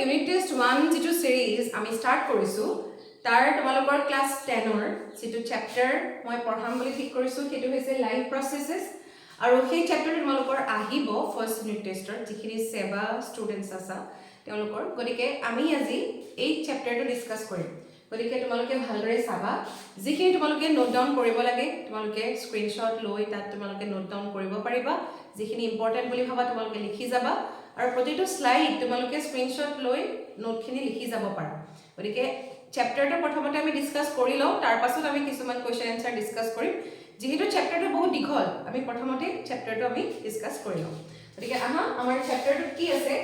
Unit test 1 যেটো সিৰিজ আমি start কৰিছো তাৰ তোমালোকৰ ক্লাস 10 ৰ যেটো চেপ্টাৰ মই পঢ়াম বুলি ঠিক কৰিছো সেইটো হৈছে লাইফ প্ৰসেসেস আৰু সেই চেপ্টাৰটো তোমালোকৰ আহিব ফাৰ্স্ট ইউনিট টেষ্টৰ যিখিনি সেৱা ষ্টুডেন্টস আছে তেওঁলোকৰ গতিকে আমি আজি এই চেপ্টাৰটো ডিসকাস কৰিম গতিকে তোমালোকে ভালদৰে চাবা যিখিনি তোমালোকে নোট ডাউন কৰিব লাগে তোমালোকে স্ক্ৰিনশ্বট লৈ তাত তোমালোকে নোট ডাউন কৰিব পাৰিবা যিখিনি ইম্পৰ্টেন্ট বুলি ভাবা তোমালোকে লিখি যাবা আৰু প্ৰতিটো স্লাইড তোমালোকে স্ক্ৰিনশ্বট লৈ নোটখিনি লিখি যাব পাৰা গতিকে চেপ্টাৰটো প্ৰথমতে আমি ডিসকাস কৰি লওঁ তাৰ পাছত আমি কিছুমান কোৱেশ্চন আনসাৰ ডিসকাস কৰিম যেহেতু চেপ্টাৰটো বহুত দীঘল আমি প্ৰথমতে চেপ্টাৰটো আমি ডিসকাস কৰি লওঁ গতিকে আহা আমাৰ চেপ্টাৰটো কি আছে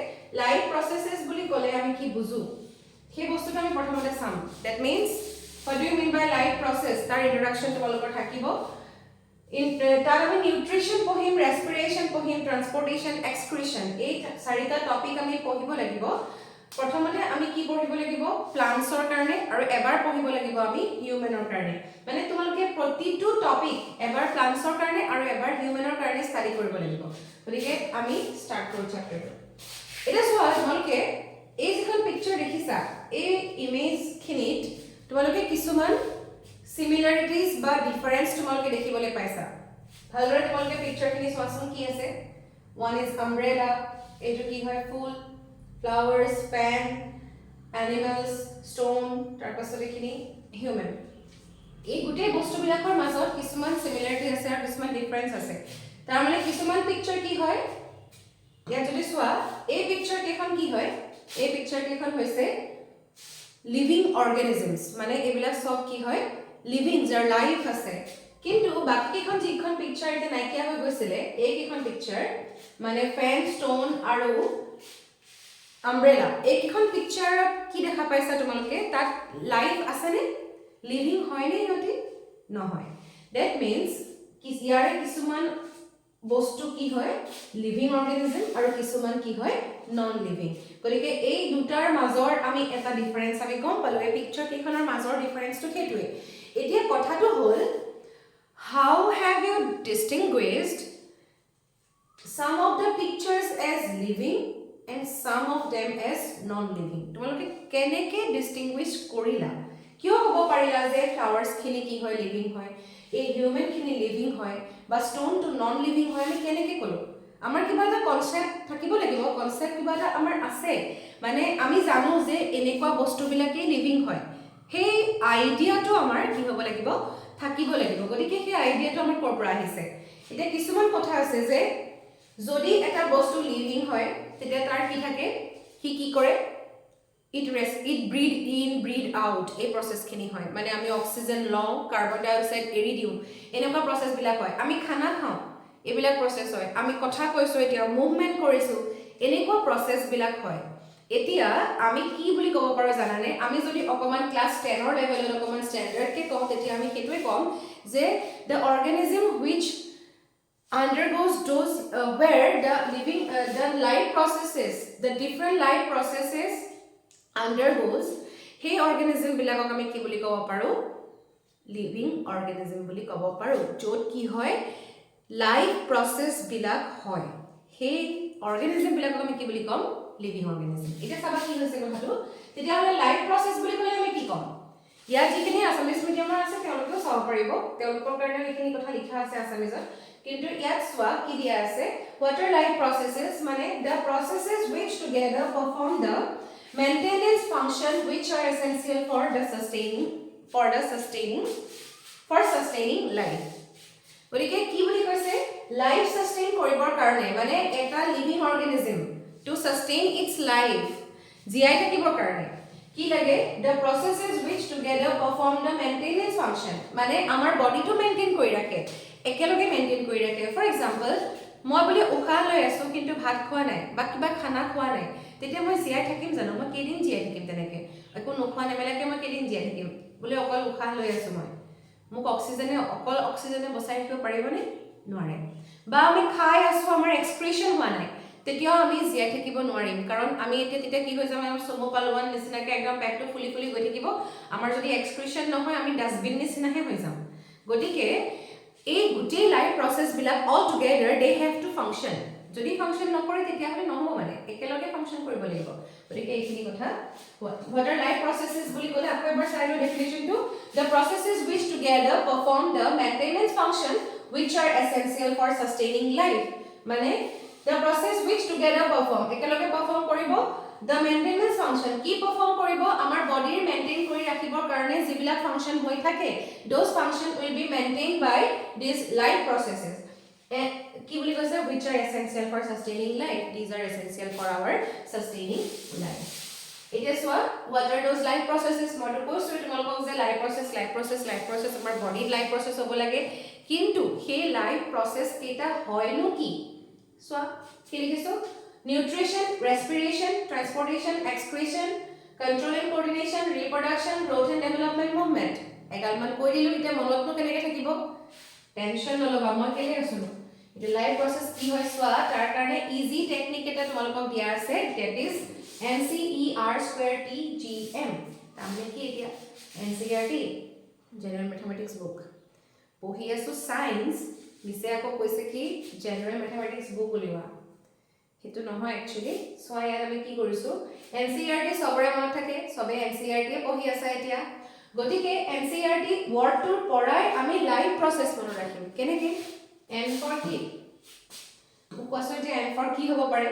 লাইফ প্ৰসেসেস বুলি ক'লে আমি কি বুজো সেই বস্তুটো আমি প্ৰথমতে চাম that means what do you mean by life process তাৰ ইন্ট্ৰডাকশন তোমালোকৰ থাকিব তাৰ আমি নিউট্ৰিশন পঢ়িম ৰেসপিৰেশন পঢ়িম ট্ৰান্সপোৰ্টেশন এক্সক্ৰিশন এই চাৰিটা টপিক আমি পঢ়িব লাগিব প্ৰথমতে আমি কি পঢ়িব লাগিব প্লান্টছৰ কাৰণে আৰু এবাৰ পঢ়িব লাগিব আমি হিউম্যানৰ কাৰণে মানে তোমালোকে প্ৰতিটো টপিক এবাৰ প্লান্টছৰ কাৰণে আৰু এবাৰ হিউম্যানৰ কাৰণে ষ্টাডি কৰিব লাগিব গতিকে আমি ষ্টাৰ্ট কৰো চেপ্টাৰটো এটা চোৱা তোমালোকে এই যিখন পিকচাৰ দেখিছা এই ইমেজ খিনিত তোমালোকে কিছুমান similarities বা difference তোমালোকে দেখিবলৈ পাইছা ভালদৰে তোমালোকে পিকচাৰ খিনি চোৱাচোন কি আছে one is umbrella এটো কি হয় ফুল flowers fan animals stone তাৰ পাছত এখিনি human এই গুটেই বস্তুবিলাকৰ মাজত কিছুমান সিমিলাৰিটি আছে আৰু কিছুমান ডিফাৰেন্স আছে তাৰ মানে কিছুমান পিকচাৰ কি হয় ইয়াত যদি চোৱা এই পিকচাৰ কেখন কি হয় এই পিকচাৰ কেখন হৈছে লিভিং অৰ্গানিজমছ মানে এবিলাক সব কি হয় লিভিং যাৰ লাইফ আছে কিন্তু বাকি কেখন যিখন পিকচাৰ এটা নাইকিয়া হৈ গৈছিলে এই কেখন পিকচাৰ মানে ফেন ষ্টোন আৰু আমব্ৰেলা এই কেখন পিকচাৰত কি দেখা পাইছা তোমালোকে তাত লাইফ আছে নে লিভিং হয় নে ইহঁতি নহয় দ্যাট মিন্স কি ইয়াৰে কিছুমান বস্তু কি হয় লিভিং অৰ্গানিজম আৰু কিছুমান কি হয় নন লিভিং গতিকে এই দুটাৰ মাজৰ আমি এটা ডিফাৰেন্স আমি গম পালো এই পিকচাৰ কেখনৰ মাজৰ ডিফাৰেন্সটো হেতুৱে এতিয়া কথাটো হল how have you distinguished some of the pictures as living and some of them as non living তোমালোকে কেনেকে ডিস্টিংগুইশ কৰিলা কিয় হ'ব পাৰিলা যে ফ্লাৱাৰ্স খিনি কি হয় লিভিং হয় এই হিউম্যান খিনি লিভিং হয় বা ষ্টোন টু নন লিভিং হয় আমি কেনেকে কলো আমাৰ কিবা এটা কনসেপ্ট থাকিব লাগিব কনসেপ্ট কিবা এটা আমাৰ আছে মানে আমি জানো যে এনেকুৱা বস্তুবিলাকে লিভিং হয় সেই আইডিয়াটো আমাৰ কি হ'ব লাগিব থাকিব লাগিব গতিকে সেই আইডিয়াটো আমাৰ কৰ পৰা আহিছে এটা কিছুমান কথা আছে যে যদি এটা বস্তু লিভিং হয় তেতিয়া তাৰ কি থাকে কি কৰে it breathe in breathe out এই process খিনি হয় মানে আমি অক্সিজেন লওঁ কাৰ্বন ডাই অক্সাইড এৰি দিও এনেকুৱা process বিলাক হয় আমি খানা খাওঁ এবিলাক process হয় আমি কথা কৈছো এতিয়া মুভমেন্ট কৰিছো এনেকুৱা process বিলাক হয় এতিয়া আমি কি বুলি ক'ব পাৰো জানানে আমি যদি অকমান ক্লাস 10 ৰ লেভেলত অকমান স্ট্যান্ডাৰ্ড কে কওঁ তেতিয়া আমি হেতুৱে কম যে the organism which undergoes those where the life processes the different life processes undergoes hey organism বিলাকক আমি কি বুলি ক'ব পাৰো লিভিং অৰ্গানিজম বুলি ক'ব পাৰো য'ত কি হয় লাইফ প্ৰসেস বিলাক হয় সেই অৰ্গানিজম বিলাকক আমি কি বুলি ক'ম লিভিং অৰ্গানিজম এটা চাবা কি হৈছে কথাটো তেতিয়া হলে লাইফ প্ৰসেস বুলি ক'লে আমি কি ক'ম ইয়াত যিখিনি আসামিজ মিডিয়ামৰ আছে তেওঁলোকেও চাব পাৰিব তেওঁলোকৰ কাৰণে এইখিনি কথা লিখা আছে আসামিজত কিন্তু ইয়াত চোৱা কি দিয়া আছে what are life processes মানে the processes which together perform the maintenance function which are essential for sustaining life গতিকে কি বুলি কৈছে লাইফ সাস্টেইন কৰিবৰ কাৰণে মানে এটা living অৰ্গানিজম to sustain its life জীয়াই থাকিবৰ কাৰণে কি লাগে the processes which together perform the maintenance function মানে আমাৰ বডিটো মেইনটেইন কৰি ৰাখে একেলগে মেইনটেইন কৰি ৰাখে ফৰ এক্সাম্পল মই বলি উশাহ লৈ আছো কিন্তু ভাত খোৱা নাই বা কিবা খানা খোৱা নাই তেতিয়া মই জীয়াই থাকিম জানো মই কেদিন জীয়াই থাকিম তেনেকে একো নোখোৱা নেমেলাকে মই কেদিন জীয়াই থাকিম বলি অকল উশাহ লৈ আছো মই মোক অক্সিজেনে বচাই ৰাখিব পাৰিবনে নোৱাৰে বা আমি খাই আছো আমাৰ এক্সক্ৰিশন হোৱা নাই তেতিয়াও আমি জীয়াই থাকিব নোৱাৰিম কাৰণ আমি তেতিয়া কি হৈ যাম আমাৰ সমো পালৱান নিচিনাকে একদম পেটটো ফুলি ফুলি গৈ থাকিব আমাৰ যদি এক্সক্ৰিশন নহয় আমি ডাস্টবিন নিচিনাহে হৈ যাম গতিকে এই গুটেই লাইফ প্ৰসেস বিলাক all together they have to function যদি ফাংচন নকৰে তেতিয়াহ'লে নহ'ব মানে একেলগে ফাংচন কৰিব লাগিব গতিকে এইখিনি কথা what are life processes বুলি ক'লে আকৌ এবাৰ চাই লওঁ ডেফিনেশ্যনটো the processes which together perform the maintenance function which are essential for sustaining life মানে the process which together perform একেলগে perform কৰিব the maintenance function কি perform কৰিব আমাৰ বডিৰ মেইনটেইন কৰি ৰাখিবৰ কাৰণে যিবিলাক ফাংচন হৈ থাকে those function will be maintained by these life processes কি বুলি কৈছে which are essential for sustaining life these are essential for our sustaining life it is what are those life processes মই কৈছো তোমালোকক যে life process আমাৰ বডিৰ life process হ'ব লাগে কিন্তু সেই life process কেইটা হয়নো কি সো কি লিখিছো nutrition respiration transportation excretion control and coordination reproduction growth and development movement এগালমান কৈ দিলো এটা মনতনো কেনেকৈ থাকিব টেনশন নলবা মই কেলে আছো এটা লাইফ প্ৰসেস কি হয় সোয়া তাৰ কাৰণে ইজি টেকনিক এটা তোমালোকক দিয়া আছে দ্যাট ইজ NCER2TGM তামনে কি এতিয়া NCERT জেনাৰেল ম্যাথমেটিক্স বুক পঢ়ি আছো সায়েন্স বিছে আকৌ কৈছে কি জেনাৰেল ম্যাথমেটিক্স বুক উলিওৱা হেতু নহয় একচুয়ালি সো ইয়াত আমি কি কৰিছো NCERT সবৰে মনত থাকে সবে NCERT পঢ়ি আছে এতিয়া গতিকে NCERT ওয়াৰ্ডটোৰ পৰাই আমি লাইফ প্ৰসেস মনত ৰাখিম কেনেকে N for কি কোৱাছো যে N for কি হ'ব পাৰে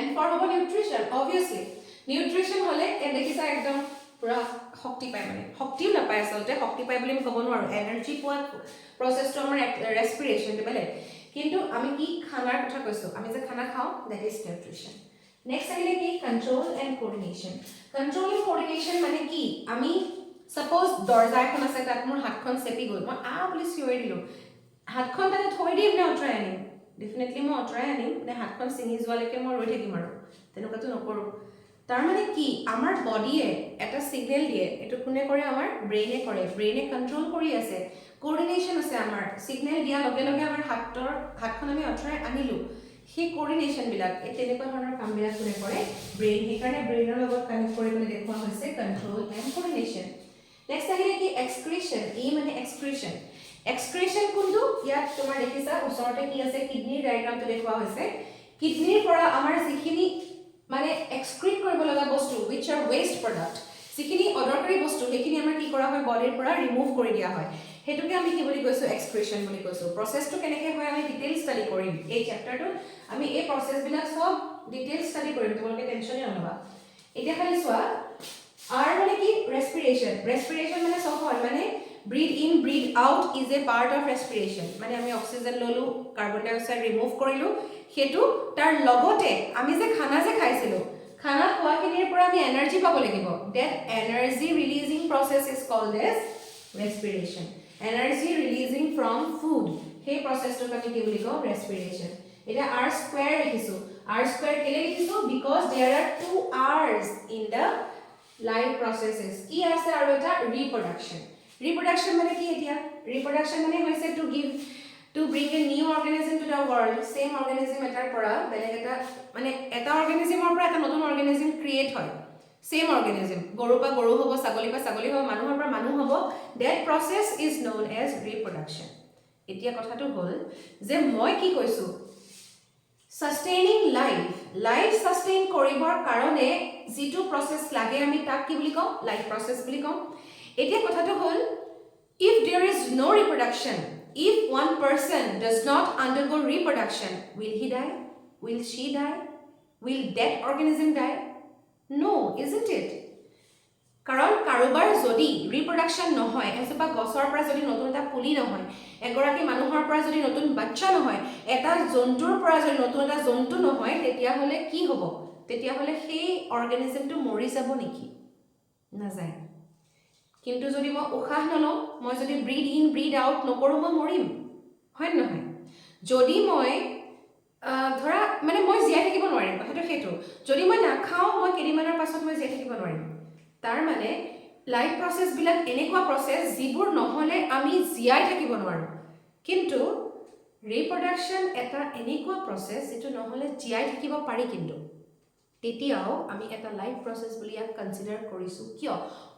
N for হ'ব নিউট্ৰিশন obviously নিউট্ৰিশন হলে দেখিছা একদম পুৰা শক্তি পায় মানে শক্তিও নাপায় আসলতে শক্তি পায় বুলি আমি ক'ব নোৱাৰো এনাৰ্জি পোৱা প্ৰসেসটো আমাৰ ৰেসপিৰেশন দিবলে কিন্তু আমি কি খানাৰ কথা কৈছো আমি যে খানা খাও দ্যাট ইজ নিউট্ৰিশন নেক্সট আহিলে কি কন্ট্ৰোল এন্ড কোঅৰ্ডিনেশন মানে কি আমি সাপোজ দৰজা এখন আছে তাত মোৰ হাতখন চেপি গল মই বুলি চিঞৰি দিলো হাতখন তাতে থৈ দিম নে অটৰাই আনিম ডেফিনেটলি মই অটৰাই আনিম নে হাতখন চিঙি যোৱালৈকে মই ৰৈ থাকিম আৰু তেনেকুৱাটো নকৰো তাৰ মানে কি আমাৰ বডিয়ে এটা সিগনেল দিয়ে এটো কোনে কৰে আমাৰ ব্ৰেইনে কৰে ব্ৰেইনে কন্ট্ৰোল কৰি আছে কোঅৰ্ডিনেশন আছে আমাৰ সিগনেল দিয়া লগে লগে আমাৰ হাতখন আমি অটৰাই আনিলো সেই কোঅৰ্ডিনেশন বিলাক এই তেনেকুৱা ধৰণৰ কামবিলাক কোনে কৰে ব্ৰেইন সেইকাৰণে ব্ৰেইনৰ লগত কানেক্ট কৰিবলৈ দেখুৱা হৈছে কন্ট্ৰোল এণ্ড কোঅৰ্ডিনেশন নেক্সট আহিলে কি এক্সক্ৰিশন মানে এক্সক্ৰিশন কোনটো ইয়াত তোমাৰ দেখিছা ওচৰতে কি আছে কিডনিৰ ডায়াগ্ৰামটো দেখুৱা হৈছে কিডনিৰ পৰা আমাৰ যিখিনি মানে এক্সক্ৰিট কৰিব লগা বস্তু which are waste product যিখিনি অদৰকাৰী বস্তু সেইখিনি আমাৰ কি কৰা হয় বডিৰ পৰা ৰিমুভ কৰি দিয়া হয় হেতুকে আমি কি বুলি কৈছো এক্সক্ৰিশন বুলি কৈছো প্ৰসেসটো কেনেকৈ হয় আমি ডিটেইল ষ্টাডি কৰিম এই চ্যাপ্টাৰটো আমি এই প্ৰসেস বিলাক সব ডিটেইল ষ্টাডি কৰিম তোমালোকে টেনশন নলবা এতিয়া খালি চোৱা আৰ মানে কি ৰেসপিৰেশন মানে সহজ মানে breathe in breathe out is a part of respiration মানে আমি অক্সিজেন ললো কার্বন ডাই অক্সাইড রিমুভ কৰিলো হেতু তাৰ লগতে আমি যে খানা যে খাইছিলো খানা খোৱাখিনিৰ পৰা আমি এনাৰ্জি পাব লাগিব that energy releasing process is called as respiration energy releasing from food সেই প্ৰসেসটো আমি কি বুলি কওঁ respiration এটা r square লিখিছো r square কেলে লিখিছো because there are 2 r's in the life processes কি আছে আৰু এটা reproduction মানে কি এতিয়া reproduction মানে হৈছে to bring a new organism to the world same organism এটাৰ পৰা বেলেগ এটা মানে এটা organismৰ পৰা এটা নতুন organism ক্ৰিয়েট হয় same organism গৰু পা গৰু হ'ব ছাগলী পা ছাগলী হ'ব মানুহৰ পৰা মানুহ হ'ব that process is known as reproduction এতিয়া কথাটো হ'ল যে মই কি কৈছো sustaining life sustain কৰিবৰ কাৰণে যিটো process লাগে আমি তাক কি বুলি কওঁ life process বুলি কওঁ এতিয়া কথাটো হ'ল if there is no reproduction if one person does not undergo reproduction will he die will she die will that organism die no isn't it কাৰণ কাৰোবাৰ যদি ৰিপ্ৰডাকশন নহয় এসপা গছৰ পৰা যদি নতুন এটা পুলি নহয় এগৰাকী মানুহৰ পৰা যদি নতুন বাচ্চা নহয় এটা জন্তুৰ পৰা যদি নতুন এটা জন্তু নহয় তেতিয়া হলে কি হ'ব তেতিয়া হলে সেই অৰ্গানিজমটো মৰি যাব নেকি না যায় কিন্তু যদি মই উশাহ নলও মই যদি ব্রিথ ইন ব্রিথ আউট নকৰো মই মৰিম হয় নহয় যদি মই ধৰা মানে মই জিয়াই থাকিব নোৱাৰিম কথাটো হেতু যদি মই নাখাও মই কেদিমানৰ পাছত মই জিয়াই থাকিব নোৱাৰিম তাৰ মানে লাইফ প্ৰসেস বিলাক এনেকুৱা প্ৰসেস যিবোৰ নহলে আমি জিয়াই থাকিব নোৱাৰো কিন্তু ৰিপ্ৰডাকশন এটা এনেকুৱা প্ৰসেস যেটো নহলে জিয়াই থাকিব পাৰি কিন্তু তেতিয়াও আমি এটা লাইফ প্ৰসেস বুলি ইয়াক কনসিডাৰ কৰিছো কিয়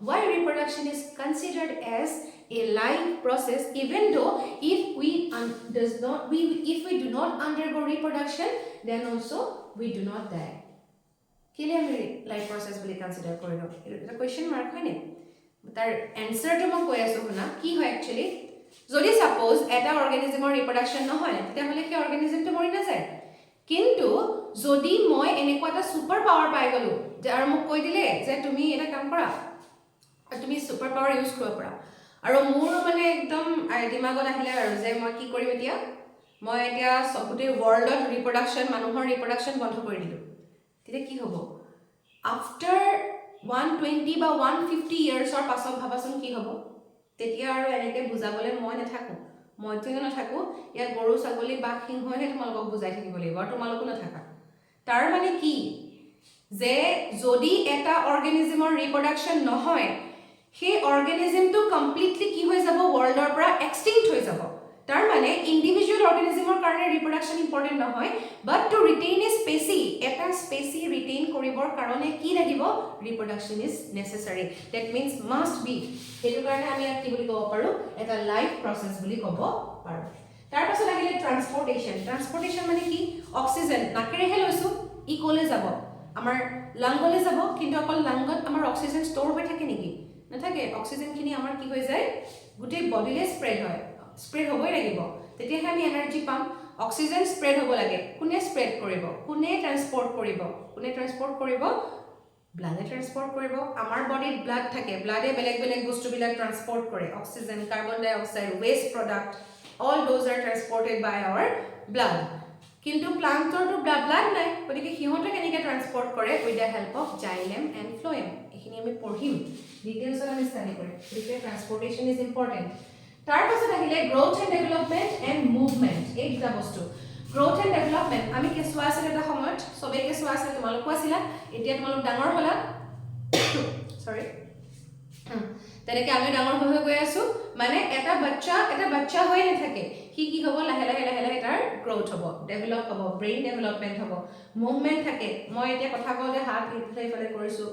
why reproduction is considered as a life process, even though if we do not undergo reproduction, then also we do not die. Kile ami life process boli consider korilo eta question mark hoy ne tar answer to mo koi asu na ki hoy actually jodi suppose eta organism or reproduction no hoy te hole ki organism to mori na jay কিন্তু যদি মই এনেকুৱা এটা super power পাই গলো যে আৰু মোক কৈ দিলে যে তুমি এটা কাম কৰা আৰু তুমি সুপাৰ পাৱাৰ ইউজ কৰিব পাৰা আৰু মোৰ মানে একদম দিমাগত আহিলে আৰু যে মই কি কৰিম এতিয়া মই এতিয়া সবতে ওয়াৰ্ল্ডত ৰিপ্ৰডাকশন মানুহৰ ৰিপ্ৰডাকশন বন্ধ কৰি দিলো তেতিয়া কি হ'ব আফটাৰ 120 বা 150 ইয়াৰ্ছৰ পাছত ভাবাচোন কি হ'ব তেতিয়া আৰু এনেকে বুজাবলে মই নাথাকো মইতো নাথাকো ইয়াৰ গৰু ছাগলী বা সিংহহে তোমালোকক বুজাই থাকিব লাগিব আৰু তোমালোকো নাথাকা তাৰ মানে কি যে যদি এটা অৰ্গানিজমৰ ৰিপ্ৰডাকশন নহয় সেই অৰ্গানিজমটো কমপ্লিটলি কি হৈ যাব ওয়াৰ্ল্ডৰ পৰা এক্সটিংক্ট হৈ যাব তাৰ মানে ইন্ডিভিজুৱেল অৰ্গানিজমৰ কাৰণে ৰিপ্ৰডাকশন ইম্পৰ্টেন্ট নহয় but to retain a species এটা স্পেসি ৰিটেইন কৰিবৰ কাৰণে কি লাগিব reproduction is necessary that means must be হেতু কাৰণে আমি কি বুলি ক'ব পাৰো এটা লাইফ প্ৰসেস বুলি ক'ব পাৰো তাৰ পাছত আহিলে ট্ৰান্সপোৰ্টেশন মানে কি অক্সিজেন নাকেৰেহে লৈছো ই কোলে যাব আমাৰ লাংগলে যাব কিন্তু অকল লাংগত আমাৰ অক্সিজেন ষ্টৰ হৈ থাকে নেকি নাথাকে অক্সিজেন খিনি আমাৰ কি হৈ যায় গুটেই বডিলে স্প্ৰেড হ'বই লাগিব তেতিয়াহে আমি এনাৰ্জি পাম অক্সিজেন স্প্ৰেড হ'ব লাগে কোনে স্প্ৰেড কৰিব কোনে ট্ৰান্সপোৰ্ট কৰিব ব্লাডে ট্ৰান্সপোৰ্ট কৰিব আমাৰ বডিত ব্লাড থাকে ব্লাডে বেলেগ বস্তুবিলাক ট্ৰান্সপোৰ্ট কৰে oxygen carbon dioxide waste product all those are transported by our blood কিন্তু প্লান্টৰ তো ব্লাড নাই গতিকে হিহঁতে কেনেকৈ ট্ৰান্সপোৰ্ট কৰে with the help of xylem and phloem এইখিনি আমি পঢ়িম ডিটেইলছত আমি ষ্টাডি কৰিম গতিকে ট্ৰান্সপোৰ্টেশন ইজ ইম্পৰ্টেন্ট তাৰ পাছত আহিলে growth and development and movement এই দুটা বস্তু গ্ৰোথ এণ্ড ডেভেলপমেন্ট আমি কেঁচুৱা আছিলে এটা সময়ত সবে কেঁচুৱা আছিলে তোমালোকো আছিলা এতিয়া তোমালোক ডাঙৰ হ'লা সৰি তেনেকে আমি ডাঙৰ হৈ গৈ আছো মানে এটা বাচ্চা হৈ নাথাকে কি হ'ব লাহে লাহে তাৰ গ্ৰোথ হ'ব ডেভেলপ হ'ব ব্ৰেইন ডেভেলপমেন্ট হ'ব মুভমেন্ট থাকে মই এতিয়া কথা কওঁ যে হাত ইফালে কৰিছো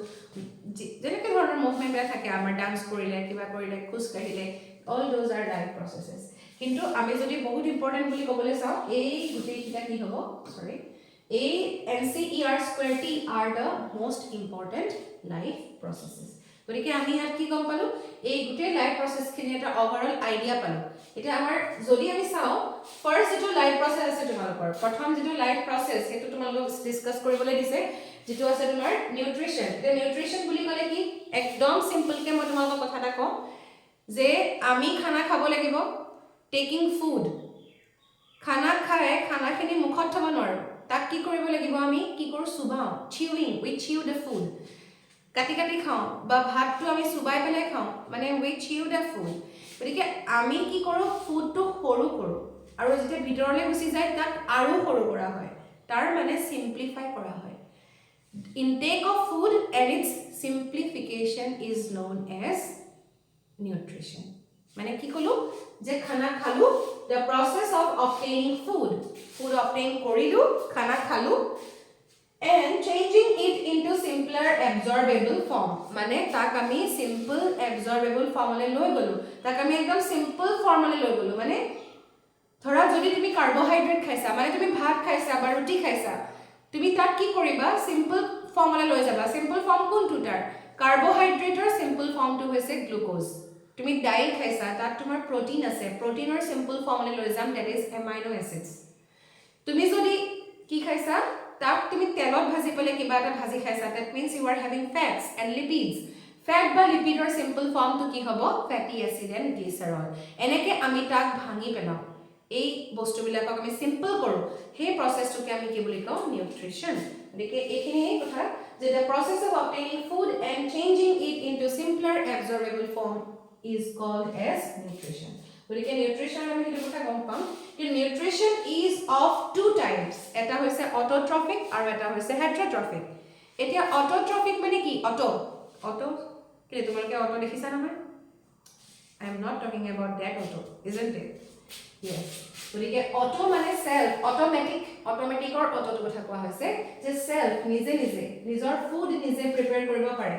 যেনেকৈ ধৰণৰ মুভমেন্ট থাকে আমাৰ ডান্স কৰিলে কিবা কৰিলে খোজ কাঢ়িলে all those are life processes কিন্তু আমি যদি বহুত ইম্পৰ্টেন্ট বুলি ক'বলৈ চাও এই গুটেইটা কি হ'ব সৰি এই NCER2T are the most important life processes গতিকে আমি ইয়াত কি গম পালো এই গুটেই লাইফ প্ৰসেস খিনি এটা ওভাৰঅল আইডিয়া পালো এটা আমাৰ যদি আমি চাও ফাৰ্স্ট যেটো লাইফ প্ৰসেস আছে তোমালোকৰ প্ৰথম যেটো লাইফ প্ৰসেস হেতু তোমালোকক ডিসকাস কৰিবলৈ দিছে যেটো আছে তোমাৰ নিউট্ৰিশন তে নিউট্ৰিশন বুলি ক'লে কি একদম সিম্পল কে মই তোমালোকক কথাটা কওঁ যে আমি খানা খাব লাগিব টেকিং ফুড খানা খাই খানাখিনি মুখত থব নোৱাৰো তাক কি কৰিব লাগিব আমি কি কৰো চুবাও chewing we chew the food কাটি খাও বা ভাতটো আমি চুবাই পেলাই খাও মানে উই চিউ দ্য ফুড গতিকে আমি কি কৰো ফুডটো সৰু কৰো আৰু যেতিয়া ভিতৰলৈ গুচি যায় তাক আৰু সৰু কৰা হয় তাৰ মানে সিম্পলিফাই কৰা হয় intake of food and its simplification is known as nutrition মানে কি কলো যে খানা খালো the process of obtaining food obtain কৰিলো খানা খালো and changing it into simpler absorbable form মানে তাক আমি simple absorbable form লৈ গলো তাক আমি একদম simple form লৈ গলো মানে ধৰা যদি তুমি কাৰ্বোহাইড্ৰেট খাইছা মানে তুমি ভাত খাইছা বা ৰুটি খাইছা তুমি তাক কি কৰিবা simple form লৈ যাবা simple form কোনটো তাৰ কাৰ্বোহাইড্ৰেটৰ simple form টো হৈছে গ্লুকোজ তুমি ডাইল খাইছা তাত তোমাৰ প্ৰটিন আছে প্ৰটিনৰ সিম্পল ফৰ্মলৈ লৈ যাম দ্যাট ইজ এমাইনো এসিডস তুমি যদি কি খাইছা তাক তুমি তেলত ভাজি পলে কিবা এটা ভাজি খাইছা that means you are having fats and lipids fat বা লিপিডৰ সিম্পল ফৰ্ম তো কি হ'ব ফ্যাটি এসিড এন্ড গ্লিসাৰল এনেকে আমি তাক ভাঙি পেলাও এই বস্তুবিলাকক আমি সিম্পল কৰো সেই প্ৰসেসটোকে আমি কি বুলি কওঁ নিউট্ৰিশন গতিকে এইখিনি কথা যে the process of obtaining food and changing it into simpler absorbable form is called as nutrition গতিকে নিউট্ৰিশন আমি কি কথা গম পাম যে নিউট্ৰিশন is of two types এটা হৈছে অটোট্ৰফিক আৰু এটা হৈছে হেটেৰোট্ৰফিক এতিয়া অটোট্ৰফিক মানে কি অটো কি তোমালোকে অটো দেখিছা নহয় I am not talking about that auto isn't it yes গতিকে অটো মানে সেলফ অটোমেটিকৰ অটোৰ কথা কোৱা হৈছে যে সেলফ নিজে নিজৰ ফুড নিজে প্ৰিপেয়াৰ কৰিব পাৰে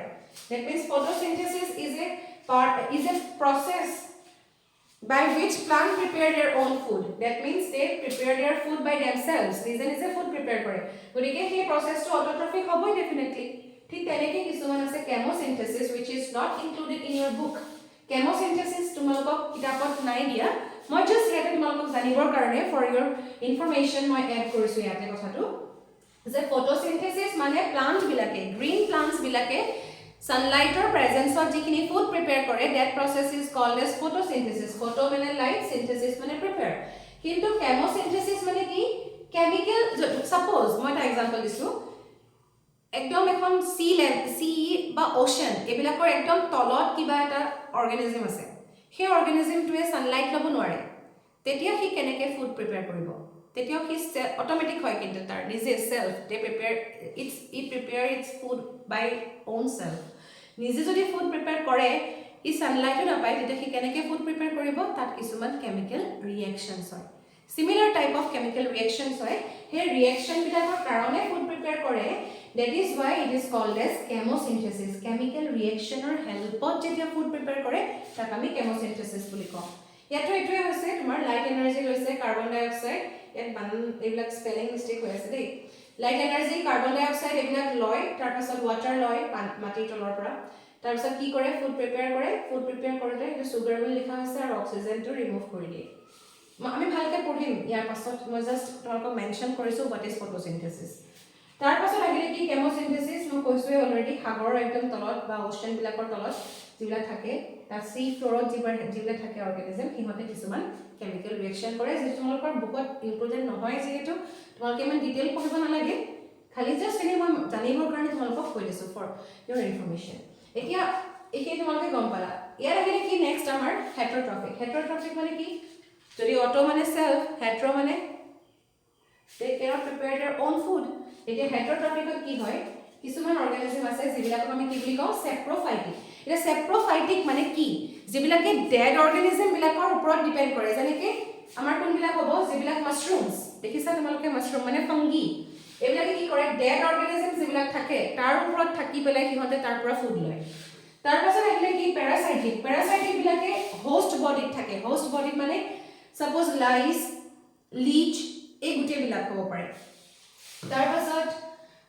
that means photosynthesis is a process by which plant prepare their own food. That means they prepare their food by themselves. নিজে food prepare কৰে গতিকে সেই processটো autotrophic হ'বই definitely ঠিক তেনেকৈ কিছুমান আছে chemosynthesis which is not included in your book. Chemosynthesis তোমালোকক কিতাপত নাই দিয়া মই just ইয়াতে তোমালোকক জানিবৰ কাৰণে for your information মই add কৰিছো ইয়াতে কথাটো যে photosynthesis মানে plant বিলাকে green plants বিলাকে sunlight or presence of jikhini food prepare kore that process is called as photosynthesis. Photo mane light, synthesis mane prepare. Kintu chemosynthesis mane ki chemical suppose moi ta example disu ekdom ekhon sea ba ocean ebilakor ekdom tolot kiba eta organism ase he organism to a sunlight lobo nware tetia hi keneke food prepare koribo tetia hi automatic hoy kintu tar nije self they prepare it prepare its food by own self নিজে যদি food prepare কৰে ই Sunlight নাপায় তেতিয়া কি কেনেকৈ food prepare কৰিব তাত কিছুমান কেমিক্যাল ৰিঅ্যাকশনছ হয় similar type of chemical reactions হয় হে ৰিঅ্যাকশন বিলাকৰ কাৰণে ফুড প্ৰিপেয়াৰ কৰে that is why it is called as chemosynthesis chemical ৰিঅ্যাকশনৰ হেল্পত যেতিয়া ফুড প্ৰিপেয়াৰ কৰে তাক আমি কেমোসিনথেসিস বুলি কওঁ ইয়াতো এটোৱে হৈছে তোমাৰ লাইট এনাৰ্জি লৈছে কাৰ্বন ডাই অক্সাইড ইয়াত বানান এইবিলাক স্পেলিং মিস্টেক হৈ আছে দেই লাইট এনাৰ্জি কাৰ্বন ডাই অক্সাইড এইবিলাক লয় তাৰ পাছত ওয়াটাৰ লয় মাটিৰ তলৰ পৰা তাৰ পাছত কি কৰে ফুড প্ৰিপেয়াৰ কৰোতে এটা সুগাৰ বুলি লিখা আছে আৰু অক্সিজেনটো ৰিমুভ কৰি দিয়ে আমি ভালকৈ পঢ়িম ইয়াৰ পাছত মই জাস্ট তোমালোকক মেনশন কৰিছো হোৱাট ইজ ফটোসিনথেসিস তাৰ পাছত আহিলে কি কেমোসিনথেসিস মই কৈছোৱে অলৰেডি সাগৰৰ একদম তলত বা ওচেন বিলাকৰ তলত যিবিলাক থাকে তাৰ সি ফ্লোৰত যিবিলাক থাকে অৰ্গানিজম সিহঁতে কিছুমান কেমিক্যাল ৰিঅ্যাকশন কৰে যিটো তোমালোকৰ বহুত ইম্পৰ্টেন্ট নহয় যেহেতু তোমালোকে ইমান ডিটেইল পঢ়িব নালাগে খালি জাস্ট এনে মই জানিবৰ কাৰণে তোমালোকক কৈ দিছো ফৰ ইউৰ ইনফৰমেশন এতিয়া এই তোমালোকে গম পালা ইয়াৰ আহিলে কি নেক্সট আমাৰ হেটেৰোট্ৰফিক মানে কি যদি অটো মানে সেলফ হেটেৰো মানে they cannot prepare their own food এতিয়া হেটেৰোট্ৰফিকত কি হয় কিছুমান অৰ্গানিজম আছে যিবিলাকক আমি কি বুলি কওঁ সেপ্ৰোফাইটিক এটা সেপ্ৰোফাইটিক মানে কি যিবিলাকে ডেড অৰ্গানিজম বিলাকৰ ওপৰত ডিপেন্ড কৰে যেনেকৈ আমাৰ কোনবিলাক হ'ব যিবিলাক মাশৰুমছ দেখিছা তোমালোকে মাশৰুম মানে ফাংগি এইবিলাকে কি কৰে ডেড অৰ্গানিজম যিবিলাক থাকে তাৰ ওপৰত থাকি পেলাই সিহঁতে তাৰ পৰা ফুড লয় তাৰ পাছত আহিলে কি পেৰাসাইটিক বিলাকে হোষ্ট বডিত থাকে হোষ্ট বডিত মানে সাপোজ লাইস লিচ এই গুটে বিলাক হ'ব পাৰে তাৰ পাছত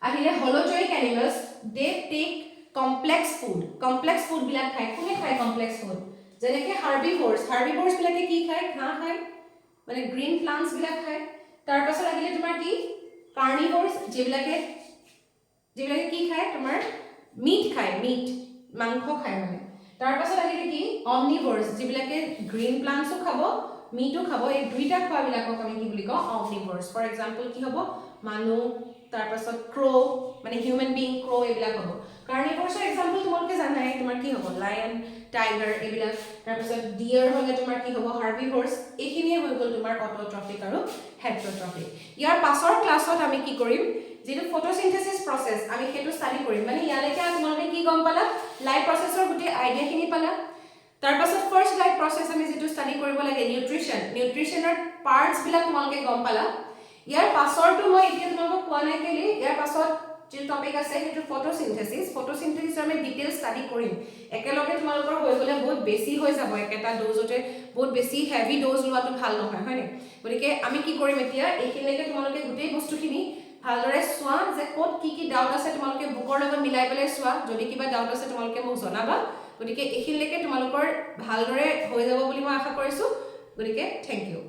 আহিলে holozoic animals they take complex food বিলাক খায় কোনে খায় কমপ্লেক্স ফুড যেনেকৈ হাৰ্বিভোৰছ বিলাকে কি খায় ঘাঁহ খায় মানে গ্ৰীন প্লান্টস বিলাক খায় তাৰ পাছত আহিলে তোমাৰ কি কাৰ্নিভোৰছ যিবিলাকে কি খায় তোমাৰ মিট খায় মাংস খায় মানে তাৰ পাছত আহিলে কি অমনিভোৰছ যিবিলাকে গ্ৰীন প্লান্টসও খাব মিটো খাব এই দুইটা খোৱাবিলাকক আমি কি বুলি কওঁ অমনিভোৰছ ফৰ এক্সাম্পল কি হ'ব মানুহ তাৰ পাছত ক্ৰো মানে হিউম্যান বিং ক্ৰো এইবিলাক হ'ব কাৰ্নিভোৰছৰ এক্সাম্পল তোমালোকে জানাই তোমাৰ কি হ'ব লায়ন টাইগাৰ এইবিলাক তাৰ পাছত ডিয়াৰ হ'লে তোমাৰ কি হ'ব হাৰ্বিভোৰছ এইখিনিয়ে হৈ গ'ল তোমাৰ অটোট্ৰফিক আৰু হেটেৰোট্ৰফিক ইয়াৰ পাছৰ ক্লাছত আমি কি কৰিম যেটো ফটোসিনথেসিস প্ৰসেস আমি হেতু ষ্টাডি কৰিম মানে ইয়ালৈকে তোমালোকে কি গম পালা লাইফ প্ৰসেসৰ গুটে আইডিয়াখিনি পালা তাৰ পাছত ফাৰ্স্ট লাইফ প্ৰসেস আমি যেটো ষ্টাডি কৰিব লাগে নিউট্ৰিশনৰ পাৰ্টস বিলাক তোমালোকে গম পালা ইয়াৰ পাছৰটো মই এতিয়া তোমালোকক কোৱা নাই কেলি ইয়াৰ পাছত যে টপিক আছে হেতু ফটোসিনথেসিস আমি ডিটেইল ষ্টাডি কৰিম একেলগে তোমালোকৰ হৈ গলে বহুত বেছি হৈ যাব একেটা ডোজতে বহুত বেছি হেভি ডোজ লোৱাটো ভাল নহয় হয়নে গতিকে আমি কি কৰিম এতিয়া এইখিনিলৈকে তোমালোকে গোটেই বস্তুখিনি ভালদৰে চোৱা যে ক'ত কি ডাউট আছে তোমালোকে বুকৰ লগত মিলাই পেলাই চোৱা যদি কিবা ডাউট আছে তোমালোকে মোক জনাবা গতিকে এইখিনিলৈকে তোমালোকৰ ভালদৰে হৈ যাব বুলি মই আশা কৰিছো গতিকে থ্যাংক ইউ